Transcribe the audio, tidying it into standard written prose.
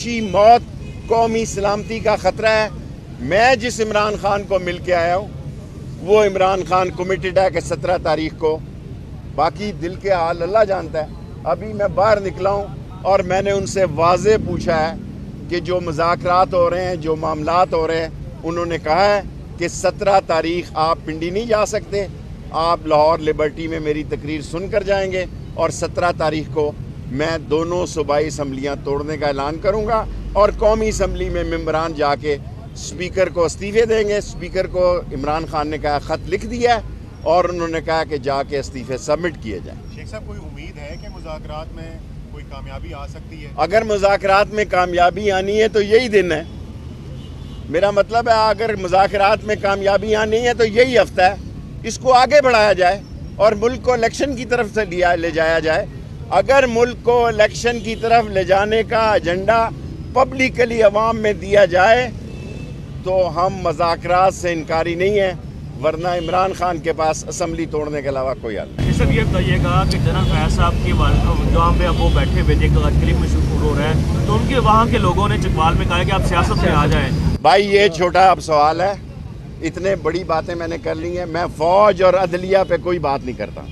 की मौत कौमी सलामती का ख़तरा है। मैं जिस इमरान खान को मिल के आया हूँ वो इमरान खान कमिटेड है कि 17 तारीख को, बाकी दिल के हाल अल्लाह जानता है। अभी मैं बाहर निकला हूँ और मैंने उनसे वाज़े पूछा है कि जो मुज़ाकरात हो रहे हैं, जो मामलात हो रहे हैं, उन्होंने कहा है कि 17 तारीख आप पिंडी नहीं जा सकते, आप लाहौर लिबर्टी में मेरी तकरीर सुन कर जाएंगे और 17 तारीख को मैं दोनों सूबाई असम्बलियाँ तोड़ने का ऐलान करूँगा और कौमी असम्बली में मेंबरान जाके स्पीकर को इस्तीफ़े देंगे। स्पीकर को इमरान खान ने कहा ख़त लिख दिया है और उन्होंने कहा कि जाके इस्तीफ़े सबमिट किए जाएँ। शेख साहब, कोई उम्मीद है कि मुज़ाकरात में कोई कामयाबी आ सकती है? अगर मुज़ाकरात में कामयाबी आनी है तो यही दिन है। मेरा मतलब है अगर मुज़ाकरात में कामयाबी आनी है तो यही हफ्ता है, इसको आगे बढ़ाया जाए और मुल्क को इलेक्शन की तरफ से ले जाया जाए। अगर मुल्क को इलेक्शन की तरफ ले जाने का एजेंडा पब्लिकली अवाम में दिया जाए तो हम मुज़ाकरात से इनकारी नहीं है, वरना इमरान खान के पास असम्बली तोड़ने के अलावा कोई हल नहीं। सर ये बताइएगा कि जनरल फैज़ साहब की जहाँ पे अब वो बैठे हुए थे, क्लिप में शुरू हो रहा है, तो उनके वहाँ के लोगों ने चकवाल में कहा कि आप सियासत में आ जाएं। भाई ये छोटा अब सवाल है, इतने बड़ी बातें मैंने कर ली हैं। मैं फ़ौज और अदलिया पे कोई बात नहीं करता।